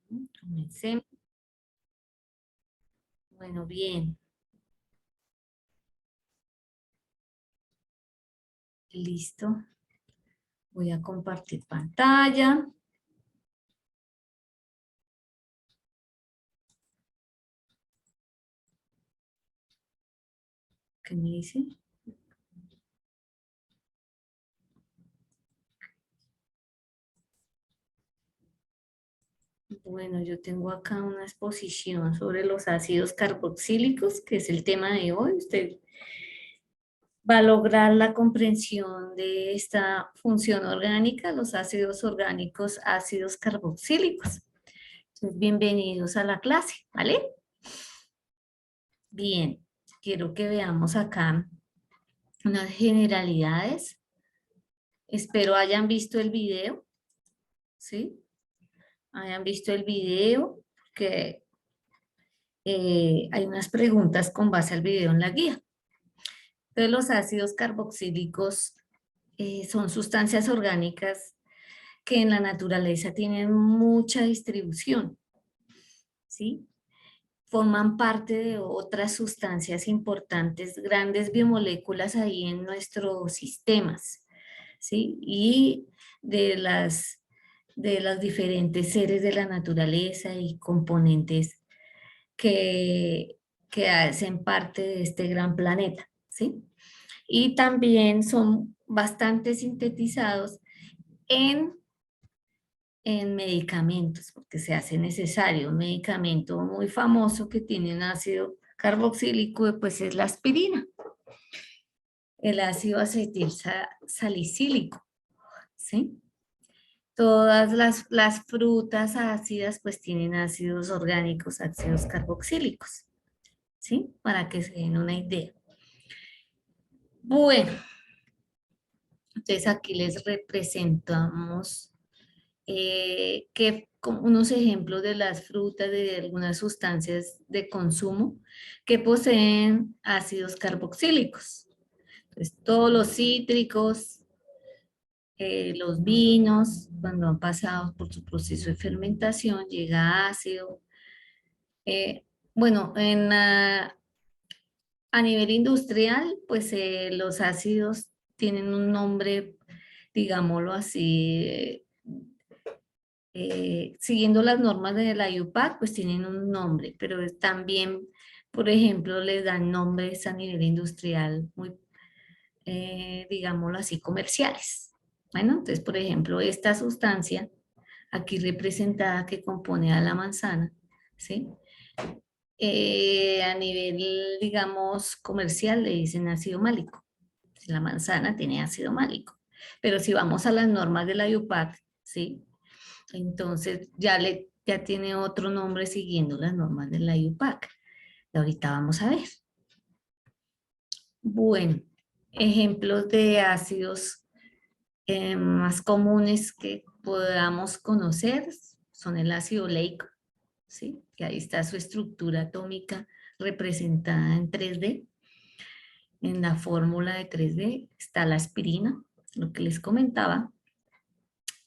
Comencemos. Bueno, bien. Listo. Voy a compartir pantalla. ¿Qué me dice? Bueno, yo tengo acá una exposición sobre los ácidos carboxílicos, que es el tema de hoy. Usted va a lograr la comprensión de esta función orgánica, los ácidos orgánicos, ácidos carboxílicos. Entonces, bienvenidos a la clase, ¿vale? Bien, quiero que veamos acá unas generalidades. Espero hayan visto el video, ¿sí? Hayan visto el video, que hay unas preguntas con base al video en la guía. Entonces, los ácidos carboxílicos son sustancias orgánicas que en la naturaleza tienen mucha distribución, ¿sí? Forman parte de otras sustancias importantes, grandes biomoléculas ahí en nuestros sistemas, ¿sí? Y de de los diferentes seres de la naturaleza y componentes que, que hacen parte de este gran planeta, ¿sí? Y también son bastante sintetizados en, en medicamentos, porque se hace necesario. Un medicamento muy famoso que tiene un ácido carboxílico, pues es la aspirina, el ácido acetil salicílico, ¿sí? Todas las frutas ácidas pues tienen ácidos orgánicos, ácidos carboxílicos, ¿sí? Para que se den una idea. Bueno, entonces aquí les representamos como unos ejemplos de las frutas, de algunas sustancias de consumo que poseen ácidos carboxílicos. Entonces, todos los cítricos, los vinos, cuando han pasado por su proceso de fermentación, llega ácido. Eh, bueno, a nivel industrial, pues los ácidos tienen un nombre, digámoslo así, siguiendo las normas de la IUPAC, pues tienen un nombre, pero también, por ejemplo, les dan nombres a nivel industrial muy, digámoslo así, comerciales. Bueno, entonces, por ejemplo, esta sustancia aquí representada que compone a la manzana, ¿sí? A nivel, digamos, comercial le dicen ácido málico. La manzana tiene ácido málico. Pero si vamos a las normas de la IUPAC, ¿sí? Entonces ya tiene otro nombre siguiendo las normas de la IUPAC. Y ahorita vamos a ver. Bueno, ejemplos de ácidos más comunes que podamos conocer son el ácido oleico, ¿sí? Que ahí está su estructura atómica representada en 3D. En la fórmula de 3D está la aspirina, lo que les comentaba,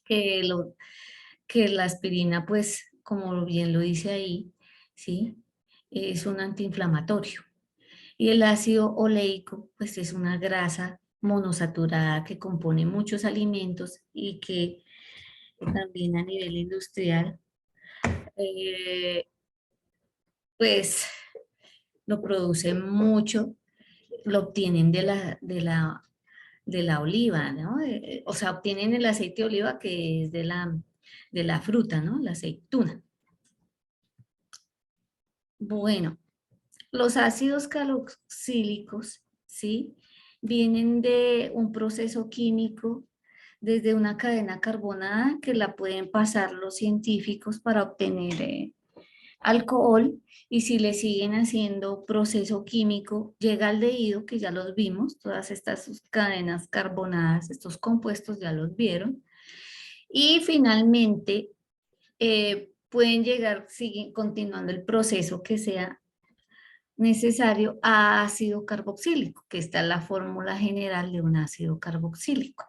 que, que la aspirina, pues, como bien lo dice ahí, ¿sí? Es un antiinflamatorio. Y el ácido oleico, pues, es una grasa monosaturada que compone muchos alimentos y que también a nivel industrial, eh, pues, lo producen mucho, lo obtienen de la oliva, ¿no? O sea, obtienen el aceite de oliva que es de la fruta, ¿no? La aceituna. Bueno, los ácidos carboxílicos, ¿sí? Vienen de un proceso químico desde una cadena carbonada que la pueden pasar los científicos para obtener alcohol, y si le siguen haciendo proceso químico, llega al aldehído, que ya los vimos, todas estas cadenas carbonadas, estos compuestos ya los vieron, y finalmente pueden llegar, siguen continuando el proceso que sea necesario a ácido carboxílico, que está en la fórmula general de un ácido carboxílico,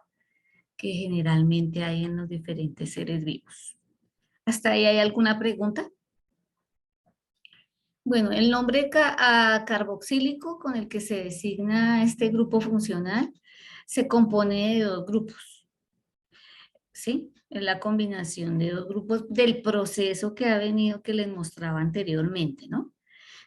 que generalmente hay en los diferentes seres vivos. ¿Hasta ahí hay alguna pregunta? Bueno, el nombre carboxílico con el que se designa este grupo funcional se compone de dos grupos, ¿sí? Es la combinación de dos grupos del proceso que ha venido, que les mostraba anteriormente, ¿no?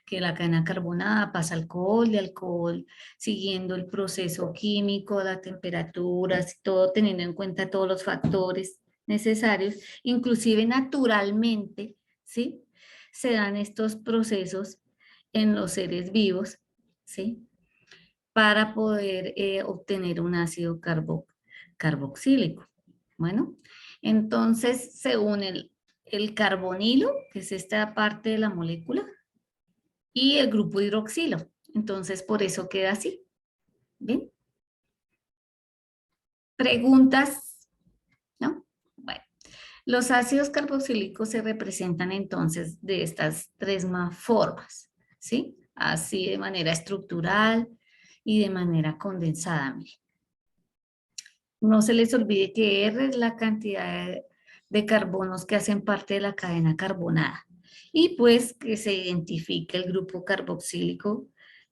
Que la cadena carbonada pasa alcohol, de alcohol, siguiendo el proceso químico, las temperaturas, todo teniendo en cuenta todos los factores necesarios, inclusive naturalmente, ¿sí? Se dan estos procesos en los seres vivos, ¿sí? Para poder obtener un ácido carboxílico. Bueno, entonces se une el carbonilo, que es esta parte de la molécula, y el grupo hidroxilo. Entonces, por eso queda así. ¿Bien? ¿Preguntas? ¿No? Bueno, los ácidos carboxílicos se representan entonces de estas tres más formas, ¿sí? Así de manera estructural y de manera condensada. Miren. No se les olvide que R es la cantidad de carbonos que hacen parte de la cadena carbonada. Y pues que se identifique el grupo carboxílico,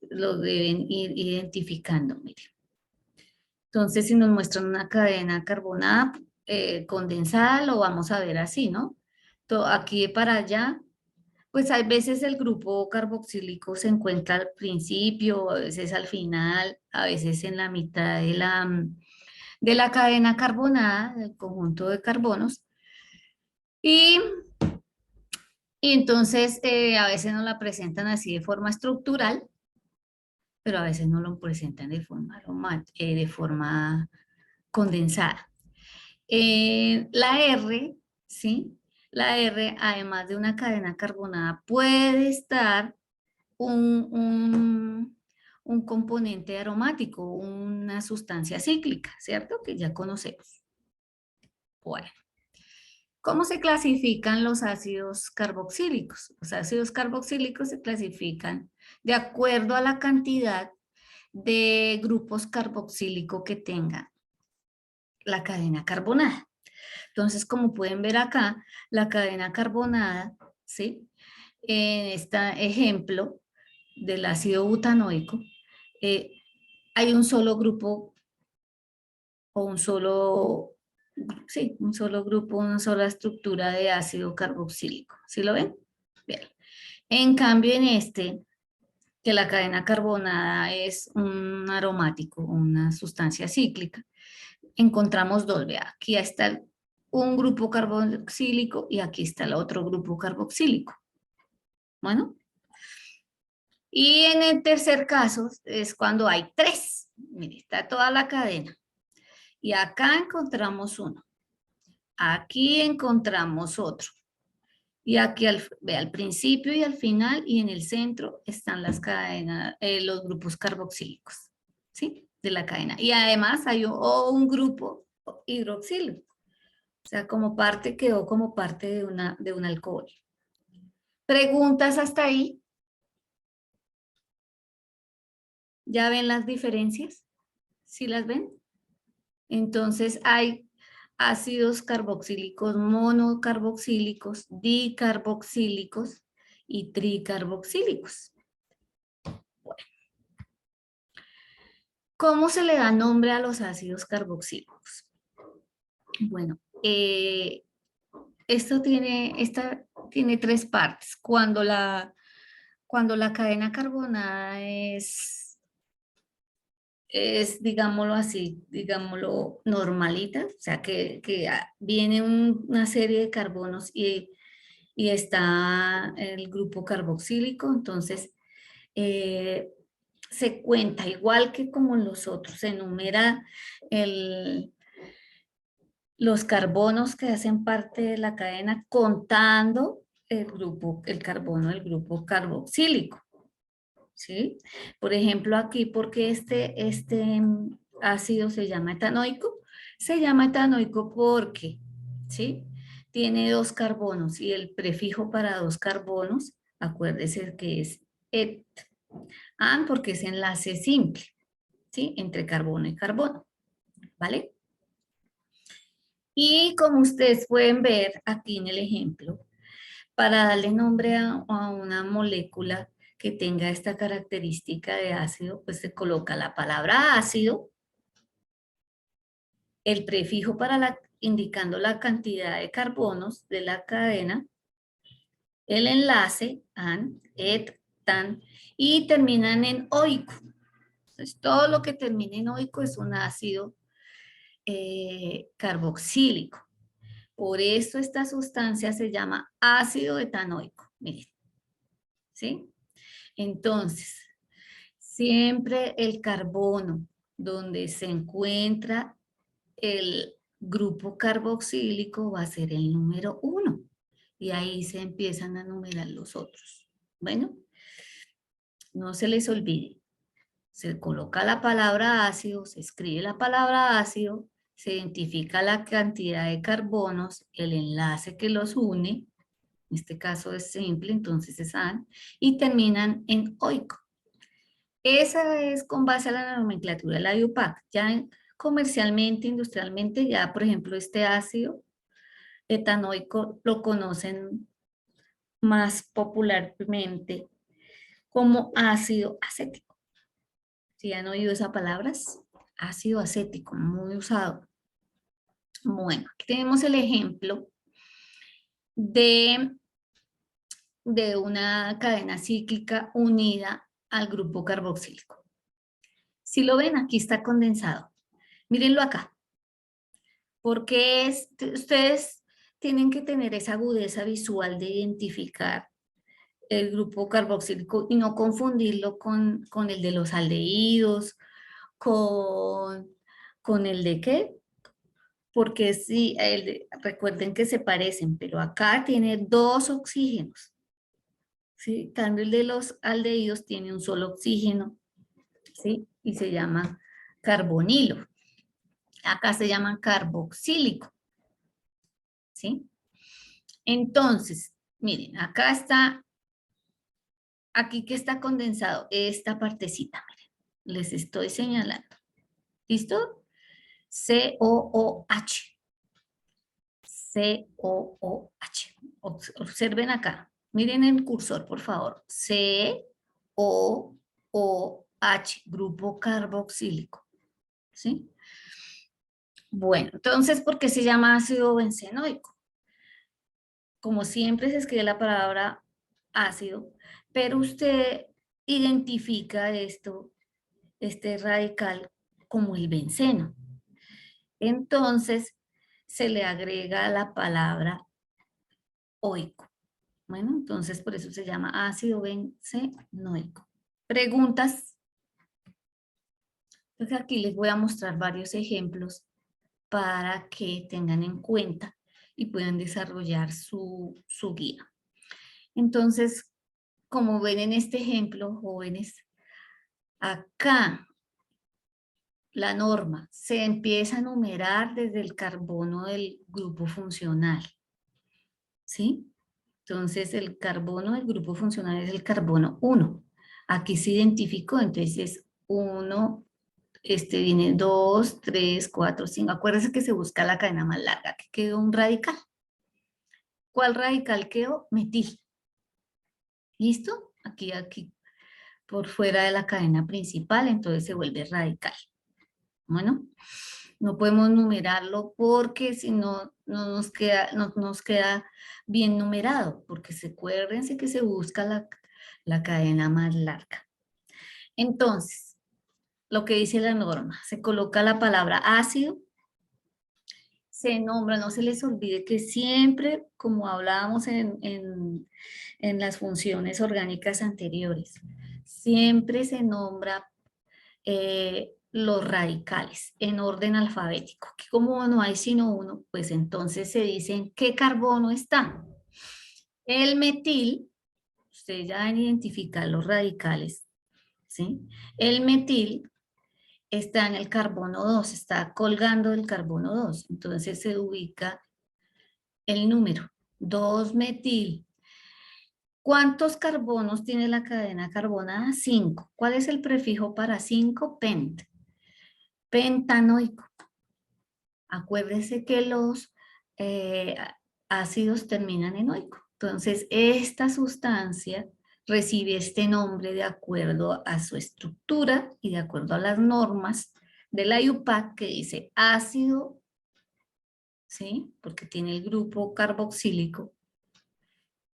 lo deben ir identificando, miren. Entonces, si nos muestran una cadena carbonada condensada, lo vamos a ver así, ¿no? Aquí para allá, pues hay veces el grupo carboxílico se encuentra al principio, a veces al final, a veces en la mitad de la cadena carbonada, del conjunto de carbonos. Y, y entonces a veces nos la presentan así de forma estructural, pero a veces no lo presentan de forma condensada. La R, ¿sí? La R, además de una cadena carbonada, puede estar un componente aromático, una sustancia cíclica, ¿cierto? Que ya conocemos. Bueno, ¿cómo se clasifican los ácidos carboxílicos? Los ácidos carboxílicos se clasifican de acuerdo a la cantidad de grupos carboxílico que tenga la cadena carbonada. Entonces, como pueden ver acá, la cadena carbonada, ¿sí? En este ejemplo del ácido butanoico, eh, hay un solo grupo o un solo grupo, una sola estructura de ácido carboxílico. ¿Sí lo ven? Bien. En cambio, en este, que la cadena carbonada es un aromático, una sustancia cíclica, encontramos dos, vea, aquí está un grupo carboxílico y aquí está el otro grupo carboxílico. Bueno, y en el tercer caso es cuando hay tres. Mire, está toda la cadena. Y acá encontramos uno. Aquí encontramos otro. Y aquí al principio y al final y en el centro están las cadenas, los grupos carboxílicos, ¿sí? De la cadena. Y además hay un grupo hidroxilo. O sea, como parte, quedó como parte de un alcohol. ¿Preguntas hasta ahí? ¿Ya ven las diferencias? ¿Sí las ven? Entonces hay ácidos carboxílicos monocarboxílicos, dicarboxílicos y tricarboxílicos. Bueno, ¿cómo se le da nombre a los ácidos carboxílicos? Bueno, esta tiene tres partes. Cuando la cadena carbonada es, digámoslo así, digámoslo, normalita, o sea, que viene una serie de carbonos y está el grupo carboxílico, entonces se cuenta igual que como los otros, se enumera los carbonos que hacen parte de la cadena contando el carbono del grupo carboxílico. ¿Sí? Por ejemplo, aquí, porque este ácido se llama etanoico? Se llama etanoico porque, ¿sí? Tiene dos carbonos y el prefijo para dos carbonos, acuérdese que es et, porque es enlace simple, ¿sí? Entre carbono y carbono, ¿vale? Y como ustedes pueden ver aquí en el ejemplo, para darle nombre a una molécula que tenga esta característica de ácido, pues se coloca la palabra ácido, el prefijo indicando la cantidad de carbonos de la cadena, el enlace, an, et, tan, y terminan en oico. Entonces, todo lo que termine en oico es un ácido carboxílico. Por eso esta sustancia se llama ácido etanoico. Miren, ¿sí? Entonces, siempre el carbono donde se encuentra el grupo carboxílico va a ser el número 1. Y ahí se empiezan a numerar los otros. Bueno, no se les olvide. Se coloca la palabra ácido, se escribe la palabra ácido, se identifica la cantidad de carbonos, el enlace que los une, en este caso es simple, entonces es AN, y terminan en oico. Esa es con base a la nomenclatura de la IUPAC. Ya comercialmente, industrialmente, ya por ejemplo este ácido etanoico lo conocen más popularmente como ácido acético. ¿Sí han oído esas palabras? Ácido acético, muy usado. Bueno, aquí tenemos el ejemplo de, de una cadena cíclica unida al grupo carboxílico. Si lo ven, aquí está condensado. Mírenlo acá, porque ustedes tienen que tener esa agudeza visual de identificar el grupo carboxílico y no confundirlo con el de los aldehídos, con, con el de qué, porque sí, recuerden que se parecen, pero acá tiene 2 oxígenos, ¿sí? En cambio el de los aldehídos tiene un solo oxígeno, ¿sí? Y se llama carbonilo. Acá se llama carboxílico, ¿sí? Entonces, miren, acá está, aquí que está condensado, esta partecita, miren, les estoy señalando. ¿Listo? COOH. COOH. Observen acá. Miren el cursor, por favor. COOH, grupo carboxílico. ¿Sí? Bueno, entonces, ¿por qué se llama ácido bencenoico? Como siempre se escribe la palabra ácido, pero usted identifica este radical como el benceno. Entonces, se le agrega la palabra oico. Bueno, entonces por eso se llama ácido bencenoico. ¿Preguntas? Entonces aquí les voy a mostrar varios ejemplos para que tengan en cuenta y puedan desarrollar su guía. Entonces, como ven en este ejemplo, jóvenes, acá la norma se empieza a numerar desde el carbono del grupo funcional. ¿Sí? Entonces, el carbono del grupo funcional es el carbono 1. Aquí se identificó, entonces 1, viene 2, 3, 4, 5. Acuérdense que se busca la cadena más larga, que quedó un radical. ¿Cuál radical quedó? Metil. ¿Listo? Aquí, por fuera de la cadena principal, entonces se vuelve radical. Bueno, no podemos numerarlo porque si no, no nos queda bien numerado, porque acuérdense que se busca la cadena más larga. Entonces, lo que dice la norma, se coloca la palabra ácido, se nombra, no se les olvide que siempre, como hablábamos en las funciones orgánicas anteriores, siempre se nombra los radicales en orden alfabético, que como no hay sino uno, pues entonces se dice en qué carbono está. El metil, ustedes ya van a identificar los radicales, ¿sí? El metil está en el carbono 2, está colgando el carbono 2, entonces se ubica el número 2-metil. ¿Cuántos carbonos tiene la cadena carbonada? 5. ¿Cuál es el prefijo para 5? Pent. Pentanoico. Acuérdese que los ácidos terminan en oico. Entonces, esta sustancia recibe este nombre de acuerdo a su estructura y de acuerdo a las normas de la IUPAC que dice ácido, ¿sí? Porque tiene el grupo carboxílico,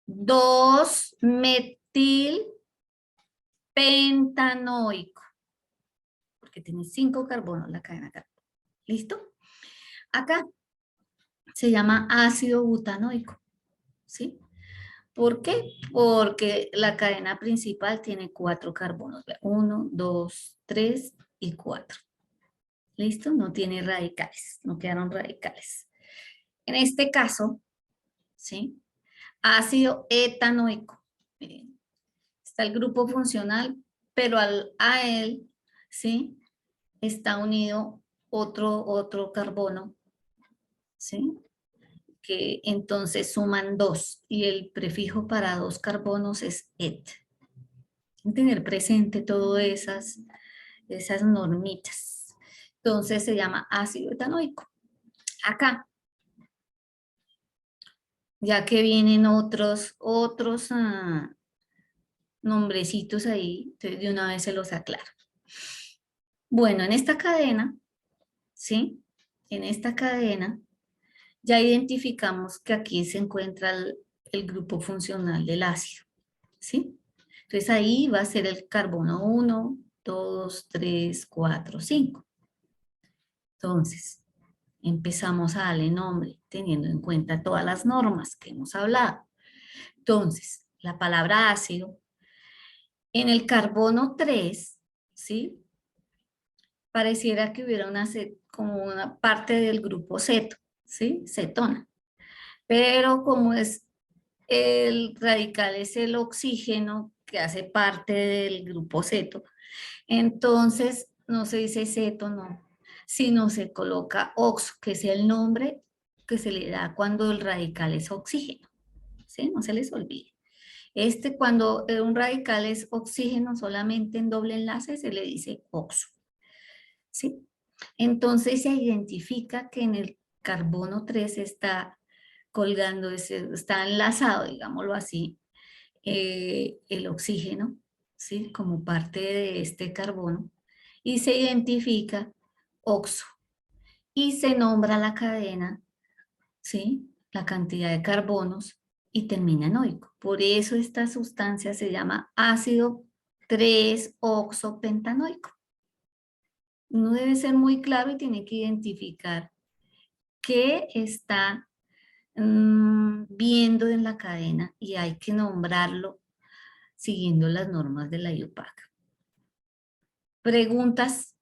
2-metilpentanoico, porque tiene 5 carbonos la cadena carbónica. ¿Listo? Acá se llama ácido butanoico, ¿sí? ¿Por qué? Porque la cadena principal tiene 4 carbonos. 1, 2, 3 y 4. ¿Listo? No tiene radicales, no quedaron radicales. En este caso, ¿sí? Ácido etanoico. Miren, está el grupo funcional, pero a él, ¿sí? Está unido otro carbono, ¿sí? Que entonces suman 2 y el prefijo para 2 carbonos es et. Tener presente todas esas normitas. Entonces se llama ácido etanoico. Acá, ya que vienen otros nombrecitos ahí, entonces de una vez se los aclaro. Bueno, en esta cadena, ¿sí? En esta cadena ya identificamos que aquí se encuentra el grupo funcional del ácido, ¿sí? Entonces ahí va a ser el carbono 1, 2, 3, 4, 5. Entonces, empezamos a darle nombre teniendo en cuenta todas las normas que hemos hablado. Entonces, la palabra ácido, en el carbono 3, ¿sí? Pareciera que hubiera como una parte del grupo ceto, ¿sí? Cetona. Pero como es el radical es el oxígeno que hace parte del grupo ceto, entonces no se dice ceto, no, sino se coloca oxo, que es el nombre que se le da cuando el radical es oxígeno, ¿sí? No se les olvide. Cuando un radical es oxígeno solamente en doble enlace, se le dice oxo, ¿sí? Entonces se identifica que en el carbono 3 está colgando, está enlazado, digámoslo así, el oxígeno, ¿sí? Como parte de este carbono, y se identifica oxo, y se nombra la cadena, ¿sí? La cantidad de carbonos, y termina en oico. Por eso esta sustancia se llama ácido 3-oxopentanoico. Uno debe ser muy claro y tiene que identificar qué está viendo en la cadena y hay que nombrarlo siguiendo las normas de la IUPAC. ¿Preguntas?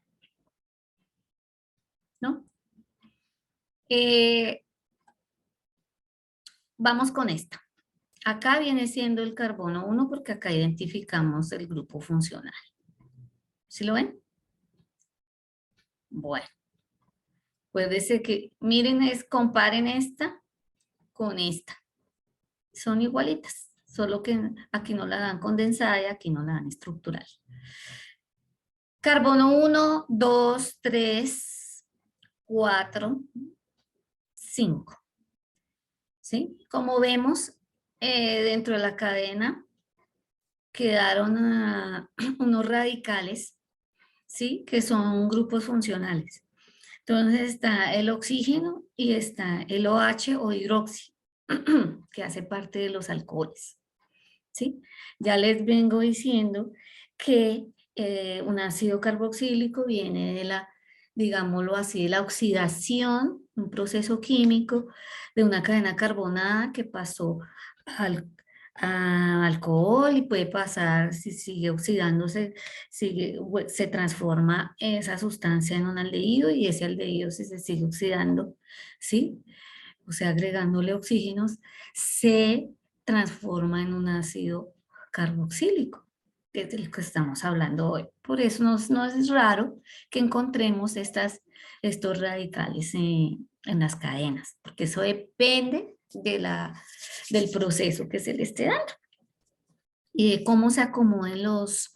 ¿No? Vamos con esta. Acá viene siendo el carbono 1 porque acá identificamos el grupo funcional. ¿Sí lo ven? Bueno, puede ser que, miren, comparen esta con esta. Son igualitas, solo que aquí no la dan condensada y aquí no la dan estructural. Carbono 1, 2, 3, 4, 5. ¿Sí? Como vemos, dentro de la cadena quedaron unos radicales, ¿sí? Que son grupos funcionales. Entonces está el oxígeno y está el OH o hidroxi, que hace parte de los alcoholes, ¿sí? Ya les vengo diciendo que un ácido carboxílico viene de la, digámoslo así, de la oxidación, un proceso químico de una cadena carbonada que pasó al, a alcohol y puede pasar, si sigue oxidándose, se transforma esa sustancia en un aldehído y ese aldehído si se sigue oxidando, ¿sí? O sea, agregándole oxígenos, se transforma en un ácido carboxílico, que es del que estamos hablando hoy. Por eso no es raro que encontremos estos radicales en las cadenas, porque eso depende del proceso que se le esté dando y de cómo se acomoden los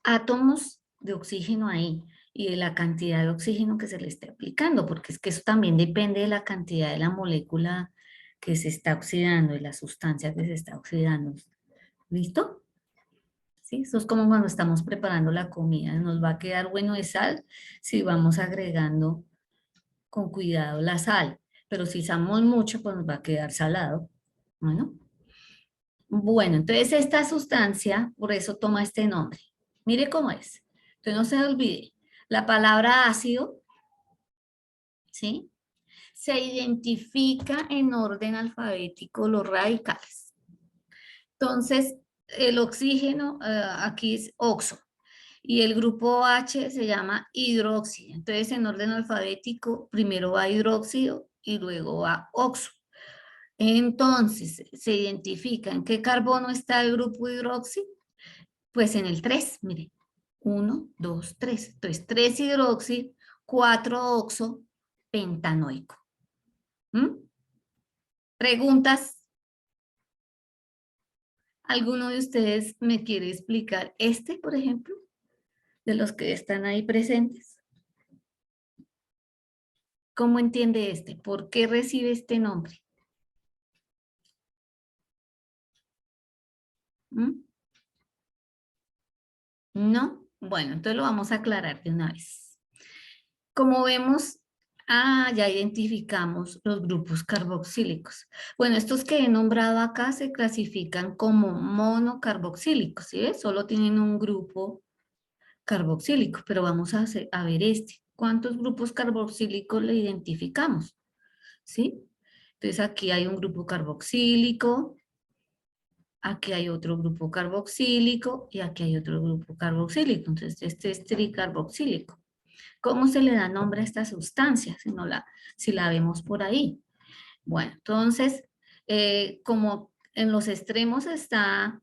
átomos de oxígeno ahí. y de la cantidad de oxígeno que se le esté aplicando, porque es que eso también depende de la cantidad de la molécula que se está oxidando, de la sustancia que se está oxidando. ¿Listo? ¿Sí? Eso es como cuando estamos preparando la comida. Nos va a quedar bueno de sal si vamos agregando con cuidado la sal, pero si usamos mucho, pues nos va a quedar salado. Bueno, bueno, entonces esta sustancia, por eso toma este nombre. Mire cómo es. Entonces no se olvide, la palabra ácido, ¿sí? Se identifica en orden alfabético los radicales. Entonces, el oxígeno aquí es oxo y el grupo H se llama hidróxido. Entonces, en orden alfabético, primero va hidróxido y luego va oxo. Entonces, se identifica en qué carbono está el grupo hidróxido. Pues en el 3, mire. 1, 2, 3. Entonces, 3 hidróxido, 4 oxo, pentanoico. ¿Mm? ¿Preguntas? ¿Alguno de ustedes me quiere explicar este, por ejemplo, de los que están ahí presentes? ¿Cómo entiende este? ¿Por qué recibe este nombre? ¿Mm? ¿No? Bueno, entonces lo vamos a aclarar de una vez. Como vemos, ya identificamos los grupos carboxílicos. Bueno, estos que he nombrado acá se clasifican como monocarboxílicos, ¿sí ves? Solo tienen un grupo carboxílico, pero vamos a ver este. ¿Cuántos grupos carboxílicos le identificamos? ¿Sí? Entonces aquí hay un grupo carboxílico, aquí hay otro grupo carboxílico y aquí hay otro grupo carboxílico. Entonces este es tricarboxílico. ¿Cómo se le da nombre a esta sustancia? Si la vemos por ahí. Bueno, entonces, como en los extremos está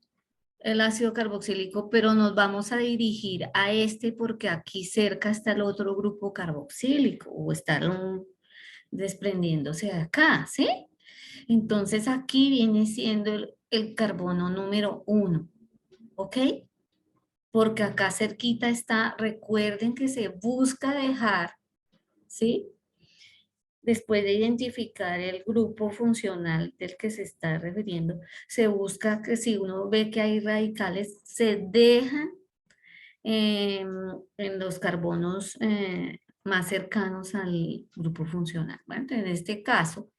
el ácido carboxílico, pero nos vamos a dirigir a este porque aquí cerca está el otro grupo carboxílico o está desprendiéndose de acá, ¿sí? Entonces aquí viene siendo el carbono número 1, ¿ok? Porque acá cerquita está, recuerden que se busca dejar, ¿sí? Después de identificar el grupo funcional del que se está refiriendo, se busca que si uno ve que hay radicales, se dejan en los carbonos más cercanos al grupo funcional. Bueno, entonces, en este caso,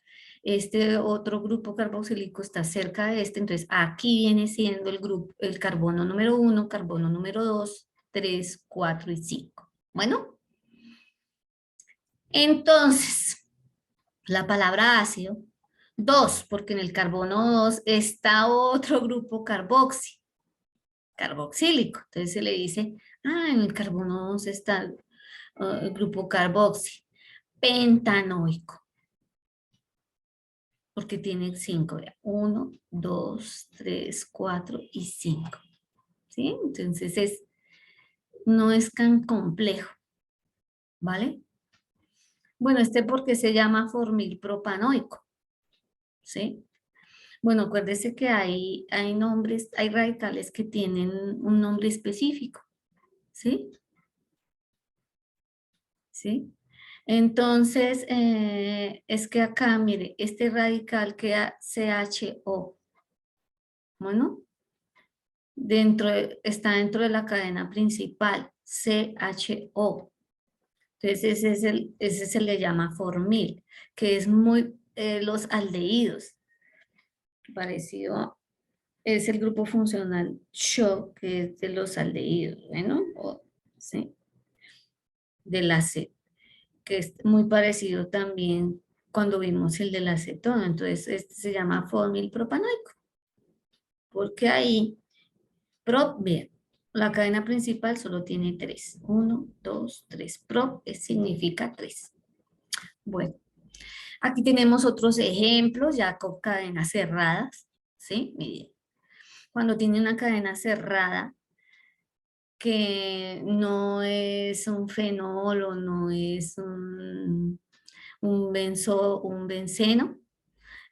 este otro grupo carboxílico está cerca de este, entonces aquí viene siendo el grupo, el carbono número 1, carbono número 2, 3, 4 y 5. Bueno, entonces, la palabra ácido, 2, porque en el carbono 2 está otro grupo carboxílico. Entonces se le dice, en el carbono 2 está el grupo carboxi, pentanoico, porque tiene 5, 1, 2, 3, 4 y 5. ¿Sí? Entonces no es tan complejo, ¿vale? Bueno, porque se llama formil propanoico, ¿sí? Bueno, acuérdese que hay nombres, hay radicales que tienen un nombre específico, ¿sí? ¿Sí? Entonces, es que acá, mire, este radical queda CHO. Bueno, está dentro de la cadena principal, CHO. Entonces, ese se le llama formil, que es los aldehídos, parecido, es el grupo funcional CHO, que es de los aldehídos, bueno, ¿sí? De la C, que es muy parecido también cuando vimos el del acetona. Entonces, este se llama formil propanoico, porque ahí, bien, la cadena principal solo tiene 3. 1, 2, 3. Prop significa 3. Bueno, aquí tenemos otros ejemplos, ya con cadenas cerradas, ¿sí? Miren, cuando tiene una cadena cerrada, que no es un fenol o no es un benceno.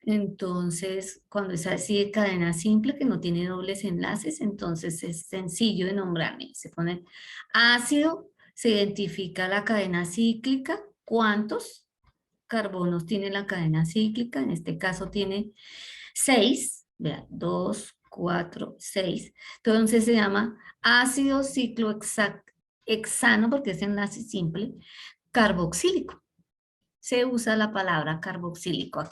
Entonces, cuando es así de cadena simple, que no tiene dobles enlaces, entonces es sencillo de nombrar. Se pone ácido se identifica la cadena cíclica, cuántos carbonos tiene la cadena cíclica, en este caso tiene 6, vean, 2, 4, 6. Entonces se llama ácido ciclohexano, porque es enlace simple, carboxílico. Se usa la palabra carboxílico. Hay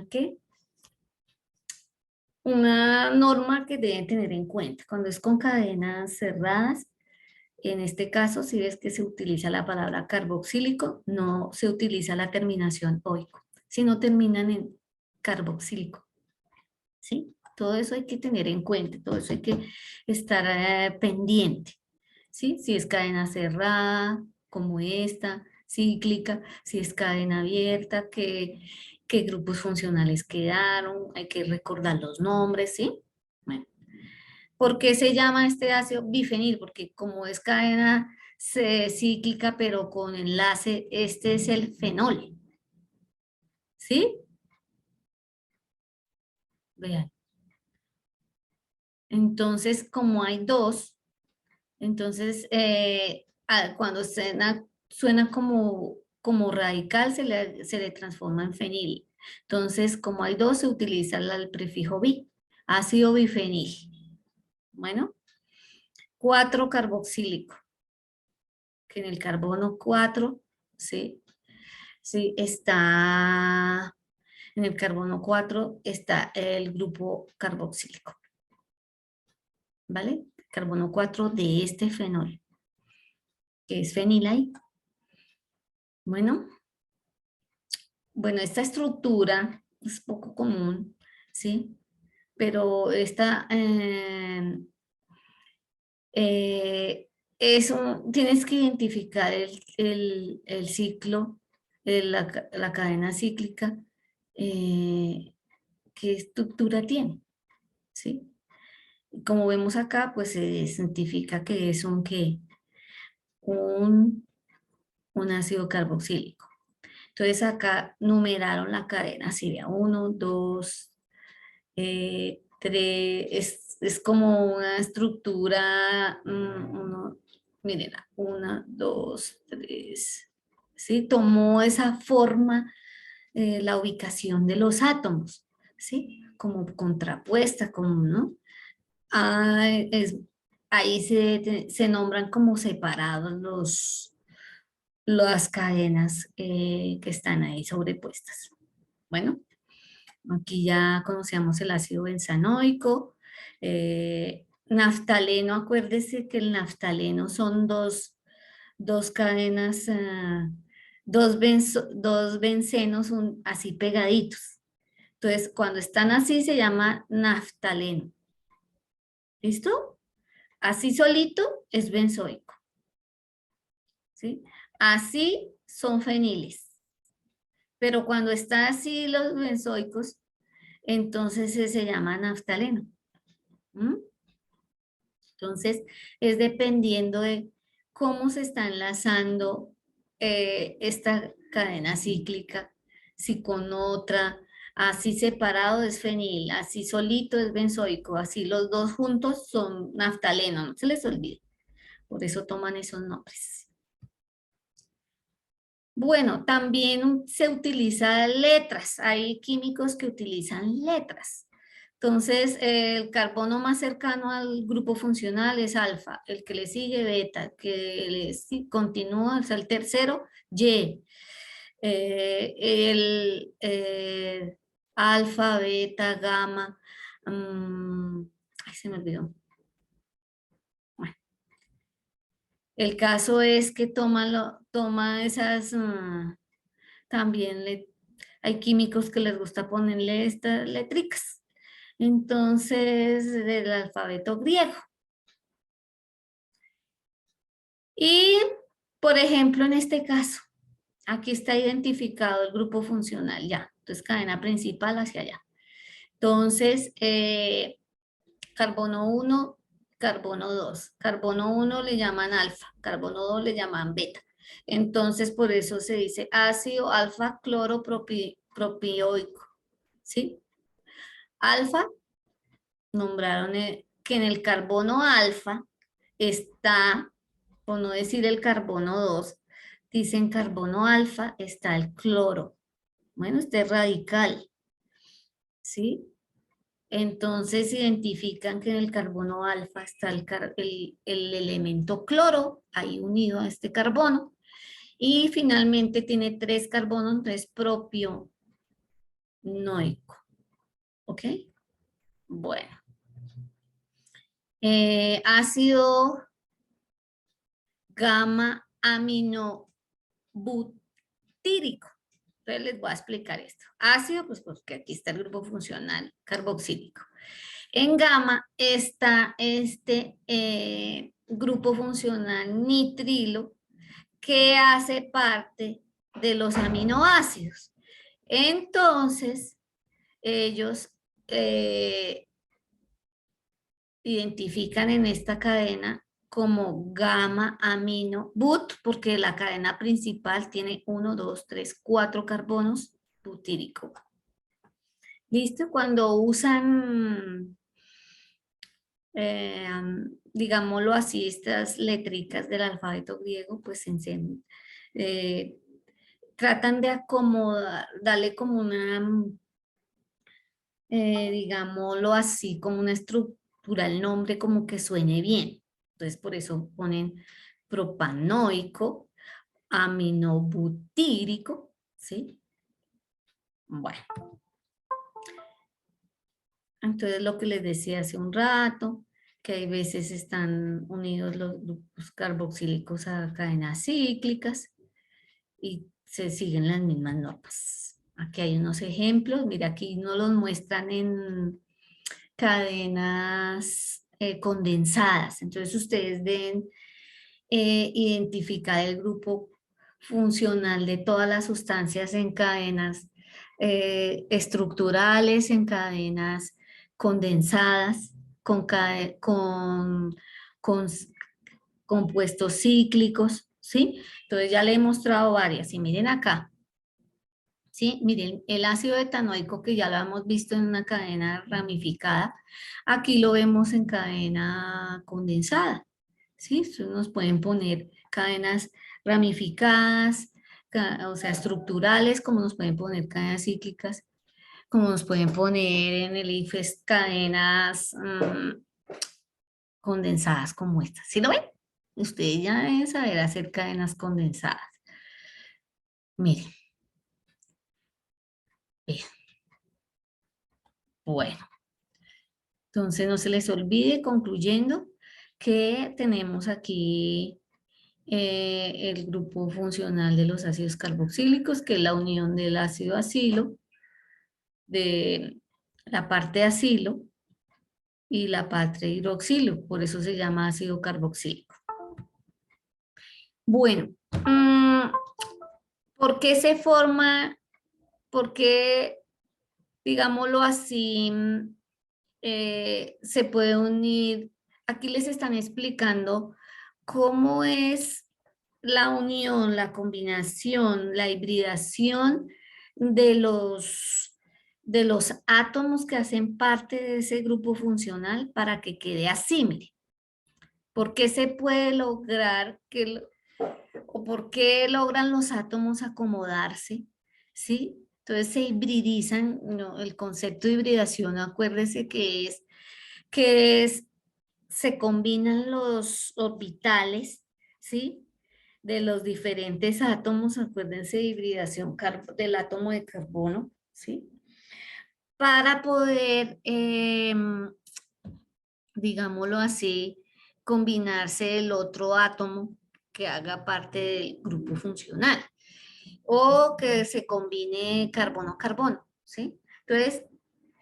¿qué? Una norma que deben tener en cuenta. Cuando es con cadenas cerradas, en este caso, si ves que se utiliza la palabra carboxílico, no se utiliza la terminación oico, sino terminan en carboxílico. ¿Sí? Todo eso hay que tener en cuenta, todo eso hay que estar pendiente. ¿Sí? Si es cadena cerrada, como esta, cíclica, si es cadena abierta, qué grupos funcionales quedaron, hay que recordar los nombres, ¿sí? Bueno, ¿por qué se llama este ácido bifenil? Porque como es cadena cíclica, pero con enlace, este es el fenol, ¿sí? Vean. Entonces, como hay dos, entonces cuando suena como radical, se le transforma en fenil. Entonces, como hay dos, se utiliza el prefijo bi, ácido bifenil. Bueno, 4 carboxílico, que en el carbono 4, ¿sí? Sí, en el carbono 4 está el grupo carboxílico, ¿vale? Carbono 4 de este fenol, que es fenilahí. Bueno, esta estructura es poco común, ¿sí? Pero eh, tienes que identificar el ciclo, la cadena cíclica, qué estructura tiene, ¿sí? Como vemos acá, pues se identifica que es un, un ácido carboxílico. Entonces acá numeraron la cadena, así vea, 1, 2, 3, es como una estructura, mírenla, 1, 2, 3, ¿sí? Tomó esa forma, la ubicación de los átomos, ¿sí? Como contrapuesta, como, ¿no? Ah, ahí se nombran como separados las cadenas que están ahí sobrepuestas. Bueno, aquí ya conocíamos el ácido benzanoico. Naftaleno, acuérdese que el naftaleno son dos cadenas, dos bencenos así pegaditos. Entonces, cuando están así se llama naftaleno. ¿Listo? Así solito es benzoico. ¿Sí? Así son feniles. Pero cuando está así los benzoicos, entonces se llama naftaleno. ¿Mm? Entonces, es dependiendo de cómo se está enlazando esta cadena cíclica, si con otra, así separado es fenil, así solito es benzoico, así los dos juntos son naftaleno, no se les olvide. Por eso toman esos nombres. Bueno, también se utilizan letras. Hay químicos que utilizan letras. Entonces, el carbono más cercano al grupo funcional es alfa, el que le sigue beta, continúa, o sea, el tercero, Y. Alfa, beta, gamma. Ay, se me olvidó. Bueno, el caso es que toma esas, también hay químicos que les gusta ponerle estas letricas. Entonces, del alfabeto griego. Y, por ejemplo, en este caso, aquí está identificado el grupo funcional ya. Entonces, cadena principal hacia allá. Entonces, carbono 1, carbono 2. Carbono 1 le llaman alfa, carbono 2 le llaman beta. Entonces, por eso se dice ácido alfa cloropropioico. ¿Sí? Alfa, nombraron que en el carbono alfa está, por no decir el carbono 2, dicen carbono alfa está el cloro. Bueno, este es radical, ¿sí? Entonces identifican que en el carbono alfa está el elemento cloro, ahí unido a este carbono, y finalmente tiene 3 carbonos, entonces propio noico, ¿ok? Bueno, ácido gamma aminobutírico. Entonces les voy a explicar esto. Ácido, pues porque aquí está el grupo funcional carboxílico. En gamma está este grupo funcional nitrilo que hace parte de los aminoácidos. Entonces, ellos identifican en esta cadena como gamma amino but, porque la cadena principal tiene 1, 2, 3, 4 carbonos butírico. ¿Listo? Cuando usan, digámoslo así, estas letricas del alfabeto griego, pues eh, tratan de acomodar, darle como una, digámoslo así, como una estructura al nombre como que suene bien. Entonces, por eso ponen propanoico, aminobutírico, ¿sí? Bueno, entonces lo que les decía hace un rato, que hay veces están unidos los grupos carboxílicos a cadenas cíclicas y se siguen las mismas normas. Aquí hay unos ejemplos, mira, aquí no los muestran en cadenas condensadas. Entonces ustedes deben identificar el grupo funcional de todas las sustancias en cadenas estructurales, en cadenas condensadas, con compuestos cíclicos, ¿sí? Entonces ya le he mostrado varias y miren acá. ¿Sí? Miren, el ácido etanoico que ya lo hemos visto en una cadena ramificada, aquí lo vemos en cadena condensada, ¿sí? Entonces nos pueden poner cadenas ramificadas, o sea, estructurales, como nos pueden poner cadenas cíclicas, como nos pueden poner en el IFES cadenas condensadas como estas. ¿Sí lo ven? Ustedes ya deben saber hacer cadenas condensadas. Miren, bien, bueno. Entonces, no se les olvide, concluyendo, que tenemos aquí el grupo funcional de los ácidos carboxílicos, que es la unión del ácido acilo, de la parte acilo y la parte hidroxilo, por eso se llama ácido carboxílico. Bueno, ¿por qué se forma, por qué, digámoslo así, se puede unir? Aquí les están explicando cómo es la unión, la combinación, la hibridación de los átomos que hacen parte de ese grupo funcional para que quede así, mire. ¿Por qué se puede lograr o por qué logran los átomos acomodarse? ¿Sí? Entonces se hibridizan, ¿no? El concepto de hibridación, acuérdese que es, se combinan los orbitales, ¿sí? De los diferentes átomos, acuérdense de hibridación del átomo de carbono, ¿sí? Para poder, digámoslo así, combinarse el otro átomo que haga parte del grupo funcional o que se combine carbono-carbono, ¿sí? Entonces,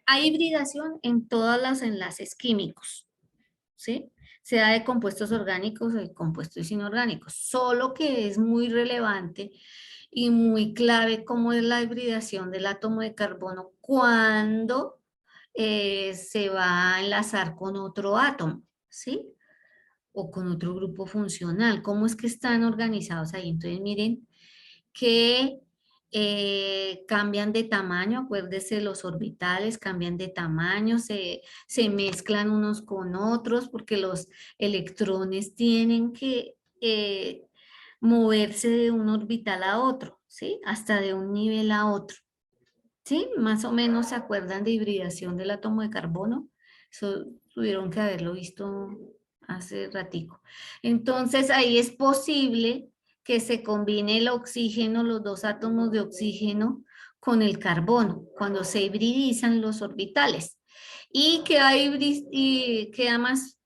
hay hibridación en todos los enlaces químicos, ¿sí? Sea de compuestos orgánicos o de compuestos inorgánicos, solo que es muy relevante y muy clave cómo es la hibridación del átomo de carbono cuando se va a enlazar con otro átomo, ¿sí? O con otro grupo funcional, cómo es que están organizados ahí. Entonces, miren que cambian de tamaño, acuérdese, los orbitales cambian de tamaño, se mezclan unos con otros porque los electrones tienen que moverse de un orbital a otro, ¿sí? Hasta de un nivel a otro, ¿sí? Más o menos se acuerdan de hibridación del átomo de carbono. Eso tuvieron que haberlo visto hace ratico. Entonces ahí es posible que se combine el oxígeno, los dos átomos de oxígeno con el carbono, cuando se hibridizan los orbitales. Y y queda más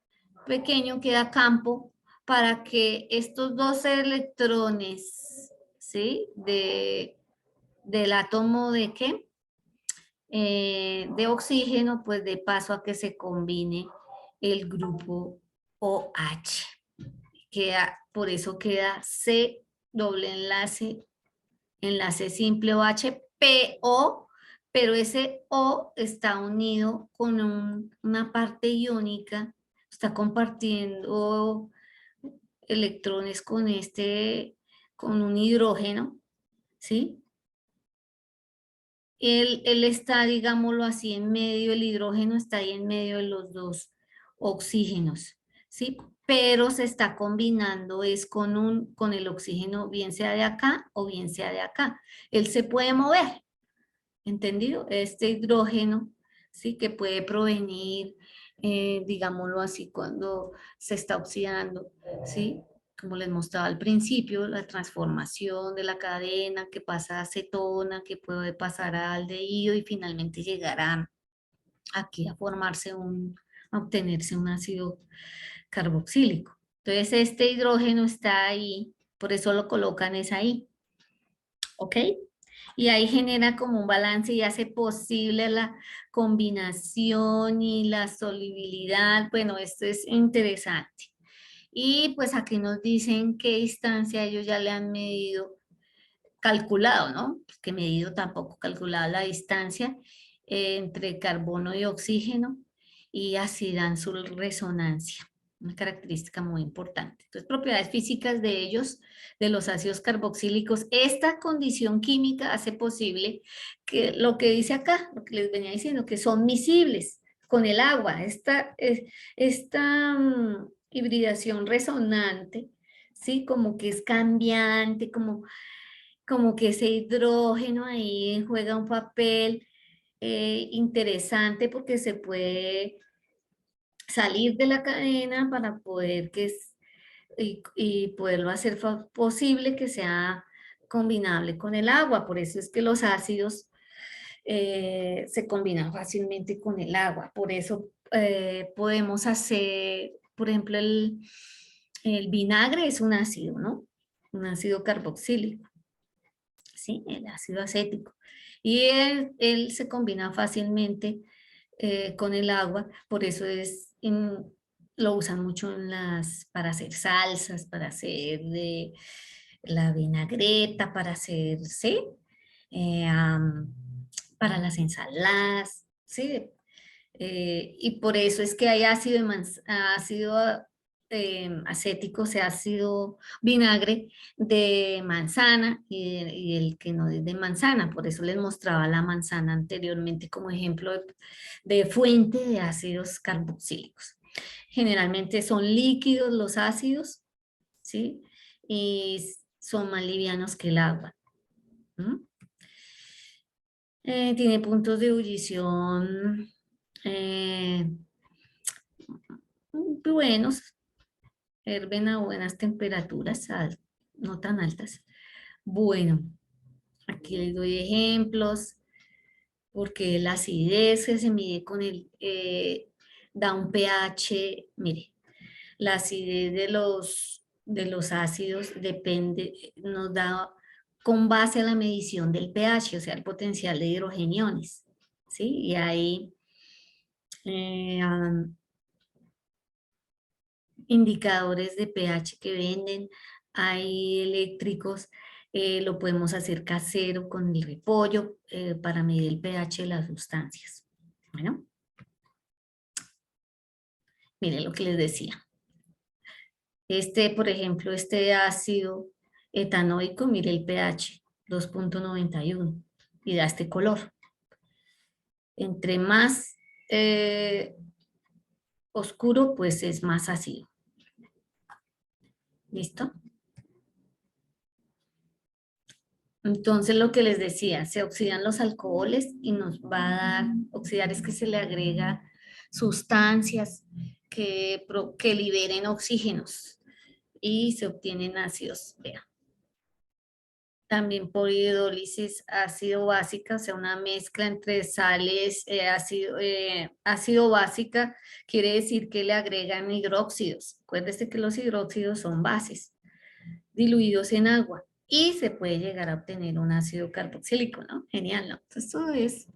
pequeño, queda campo para que estos dos electrones, ¿sí? Del átomo de ¿qué? De oxígeno, pues de paso a que se combine el grupo OH. Por eso queda C doble enlace, enlace simple OH, PO, pero ese O está unido con una parte iónica, está compartiendo electrones con un hidrógeno, ¿sí? Él está, digámoslo así, en medio, el hidrógeno está ahí en medio de los dos oxígenos, ¿sí? Pero se está combinando es con el oxígeno, bien sea de acá o bien sea de acá. Él se puede mover, ¿entendido? Este hidrógeno, ¿sí? Que puede provenir, digámoslo así, cuando se está oxidando, ¿sí? Como les mostraba al principio, la transformación de la cadena que pasa a acetona, que puede pasar a aldehído y finalmente llegar aquí a formarse a obtenerse un ácido carboxílico. Entonces, este hidrógeno está ahí, por eso lo colocan es ahí, ¿ok? Y ahí genera como un balance y hace posible la combinación y la solubilidad. Bueno, esto es interesante. Y pues aquí nos dicen qué distancia ellos ya le han medido, calculado, ¿no? Pues que medido tampoco, calculado la distancia entre carbono y oxígeno y así dan su resonancia, una característica muy importante. Entonces, propiedades físicas de ellos, de los ácidos carboxílicos, esta condición química hace posible que lo que dice acá, lo que les venía diciendo, que son miscibles con el agua, esta hibridación resonante, ¿sí? Como que es cambiante, como que ese hidrógeno ahí juega un papel interesante porque se puede salir de la cadena para poder y poderlo hacer posible que sea combinable con el agua. Por eso es que los ácidos se combinan fácilmente con el agua. Por eso podemos hacer, por ejemplo, el vinagre es un ácido, ¿no? Un ácido carboxílico. ¿Sí? El ácido acético. Y él se combina fácilmente con el agua, por eso lo usan mucho para hacer salsas, para hacer la vinagreta, para hacer, ¿sí? Para las ensaladas, ¿sí? Y por eso es que hay ácido acético, o sea, ácido vinagre de manzana y el que no es de manzana. Por eso les mostraba la manzana anteriormente como ejemplo de fuente de ácidos carboxílicos. Generalmente son líquidos los ácidos, ¿sí? Y son más livianos que el agua. Tiene puntos de ebullición eh, buenos, herven a buenas temperaturas, no tan altas. Bueno, aquí les doy ejemplos, porque la acidez que se mide da un pH, mire, la acidez de los ácidos nos da con base a la medición del pH, o sea, el potencial de hidrogeniones, ¿sí? Y ahí eh, indicadores de pH que venden, hay eléctricos, lo podemos hacer casero con el repollo para medir el pH de las sustancias. Bueno, miren lo que les decía. Por ejemplo, este ácido etanoico, mire el pH, 2.91 y da este color. Entre más oscuro, pues es más ácido. ¿Listo? Entonces, lo que les decía, se oxidan los alcoholes y nos va a dar, oxidar es que se le agrega sustancias que liberen oxígenos y se obtienen ácidos. Vea. También por hidrólisis ácido básica, o sea, una mezcla entre sales, ácido básica, quiere decir que le agregan hidróxidos. Acuérdese que los hidróxidos son bases diluidos en agua y se puede llegar a obtener un ácido carboxílico, ¿no? Genial, ¿no? Entonces,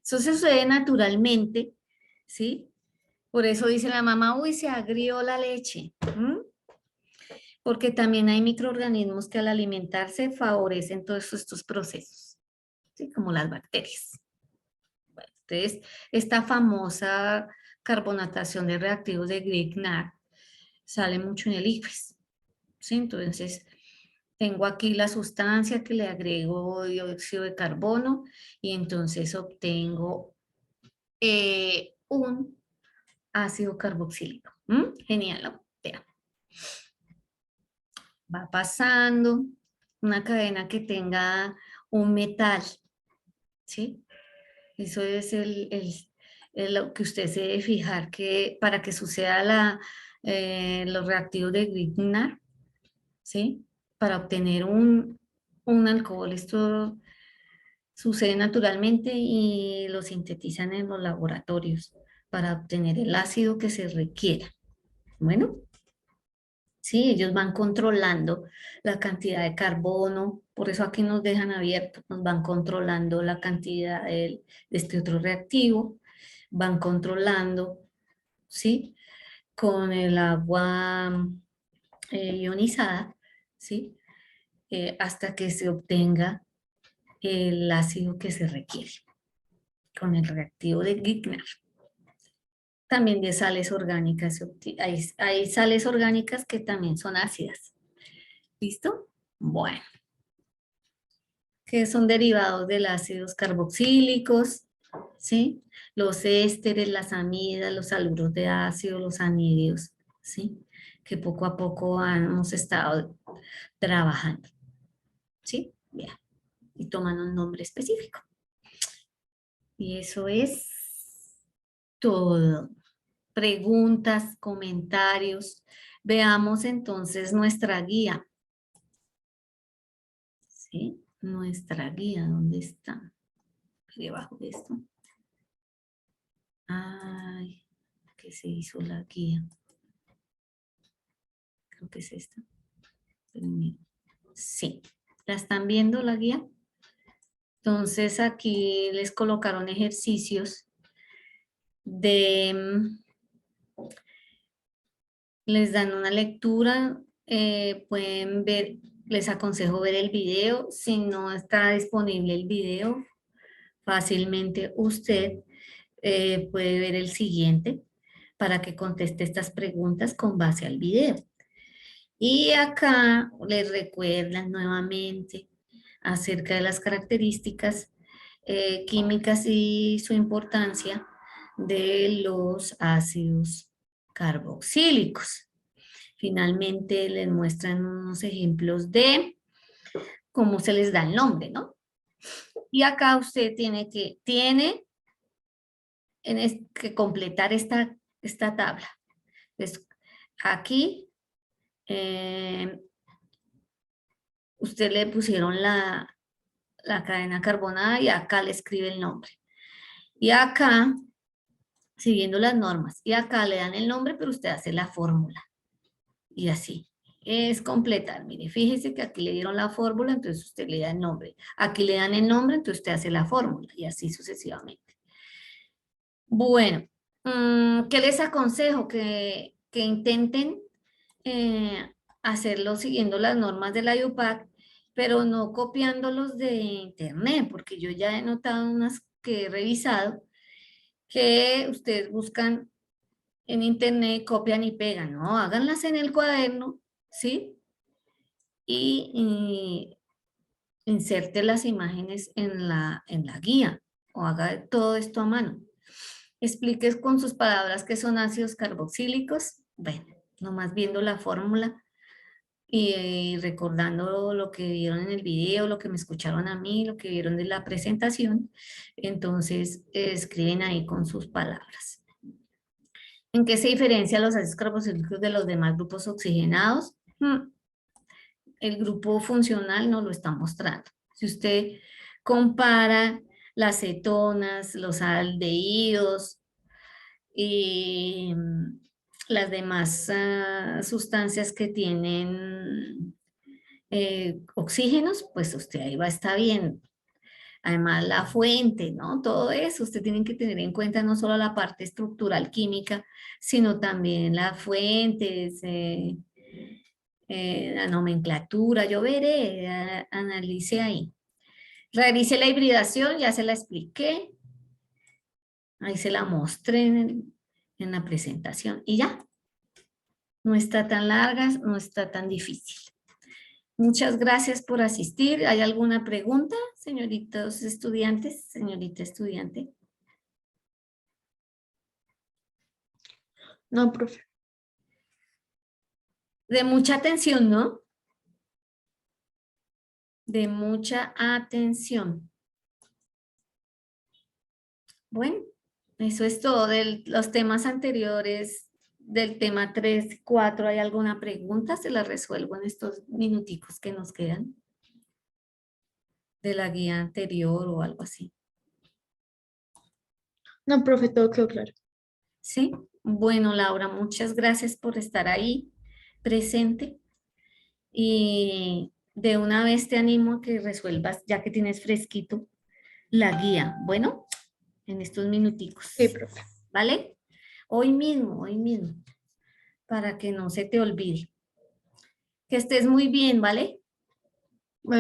eso se sucede naturalmente, ¿sí? Por eso dice la mamá, uy, se agrió la leche. Porque también hay microorganismos que al alimentarse favorecen todos estos procesos, ¿sí? Como las bacterias. Bueno, entonces, esta famosa carbonatación de reactivos de Grignard sale mucho en el ICFES, ¿sí? Entonces, tengo aquí la sustancia que le agrego dióxido de carbono y entonces obtengo un ácido carboxílico. Genial, ¿no? Vea. Va pasando una cadena que tenga un metal, ¿sí? Eso es lo que usted se debe fijar que para que suceda los reactivos de Grignard, ¿sí? Para obtener un alcohol, esto sucede naturalmente y lo sintetizan en los laboratorios para obtener el ácido que se requiera. Bueno. Sí, ellos van controlando la cantidad de carbono, por eso aquí nos dejan abiertos, nos van controlando la cantidad de este otro reactivo, van controlando, ¿sí? Con el agua ionizada, ¿sí? Hasta que se obtenga el ácido que se requiere con el reactivo de Grignard. También de sales orgánicas, hay sales orgánicas que también son ácidas. ¿Listo? Bueno. Que son derivados de los ácidos carboxílicos, ¿sí? Los ésteres, las amidas, los haluros de ácido, los anhídridos, ¿sí? Que poco a poco hemos estado trabajando, ¿sí? Bien. Y toman un nombre específico. Y eso es todo. Preguntas, comentarios. Veamos entonces nuestra guía, ¿sí? Nuestra guía, ¿dónde está? Debajo de esto. Ay, ¿qué se hizo la guía? Creo que es esta. Sí, ¿la están viendo la guía? Entonces aquí les colocaron ejercicios les dan una lectura, pueden ver, les aconsejo ver el video. Si no está disponible el video, fácilmente usted puede ver el siguiente para que conteste estas preguntas con base al video. Y acá les recuerdan nuevamente acerca de las características químicas y su importancia de los ácidos carboxílicos. Finalmente les muestran unos ejemplos de cómo se les da el nombre, ¿no? Y acá usted tiene que completar esta tabla. Entonces, aquí usted le pusieron la cadena carbonada y acá le escribe el nombre. Y acá, siguiendo las normas, y acá le dan el nombre, pero usted hace la fórmula. Y así. Es completar. Mire, fíjese que aquí le dieron la fórmula, entonces usted le da el nombre. Aquí le dan el nombre, entonces usted hace la fórmula y así sucesivamente. Bueno, ¿qué les aconsejo? Que intenten hacerlo siguiendo las normas de la IUPAC, pero no copiándolos de internet, porque yo ya he notado unas que he revisado que ustedes buscan en internet, copian y pegan, ¿no? Háganlas en el cuaderno, ¿sí? Y inserte las imágenes en la guía o haga todo esto a mano. Expliques con sus palabras qué son ácidos carboxílicos. Bueno, nomás viendo la fórmula y recordando lo que vieron en el video, lo que me escucharon a mí, lo que vieron de la presentación, entonces escriben ahí con sus palabras. ¿En qué se diferencian los ácidos carboxílicos de los demás grupos oxigenados? El grupo funcional nos lo está mostrando. Si usted compara las cetonas, los aldehídos y las demás sustancias que tienen oxígenos, pues usted ahí va a estar bien. Además, la fuente, ¿no? Todo eso, usted tiene que tener en cuenta no solo la parte estructural química, sino también las fuentes, la nomenclatura, yo veré, analice ahí. Realice la hibridación, ya se la expliqué, ahí se la mostré en la presentación y ya, no está tan larga, no está tan difícil. Muchas gracias por asistir. ¿Hay alguna pregunta, señoritos estudiantes, señorita estudiante? No, profe. De mucha atención, ¿no? De mucha atención. Bueno, eso es todo. De los temas anteriores, del tema 3, 4, ¿hay alguna pregunta? Se la resuelvo en estos minuticos que nos quedan. De la guía anterior o algo así. No, profe, todo quedó claro. ¿Sí? Bueno, Laura, muchas gracias por estar ahí presente. Y de una vez te animo a que resuelvas, ya que tienes fresquito, la guía. Bueno, en estos minuticos. Sí, profe. ¿Vale? Hoy mismo, para que no se te olvide. Que estés muy bien, ¿vale?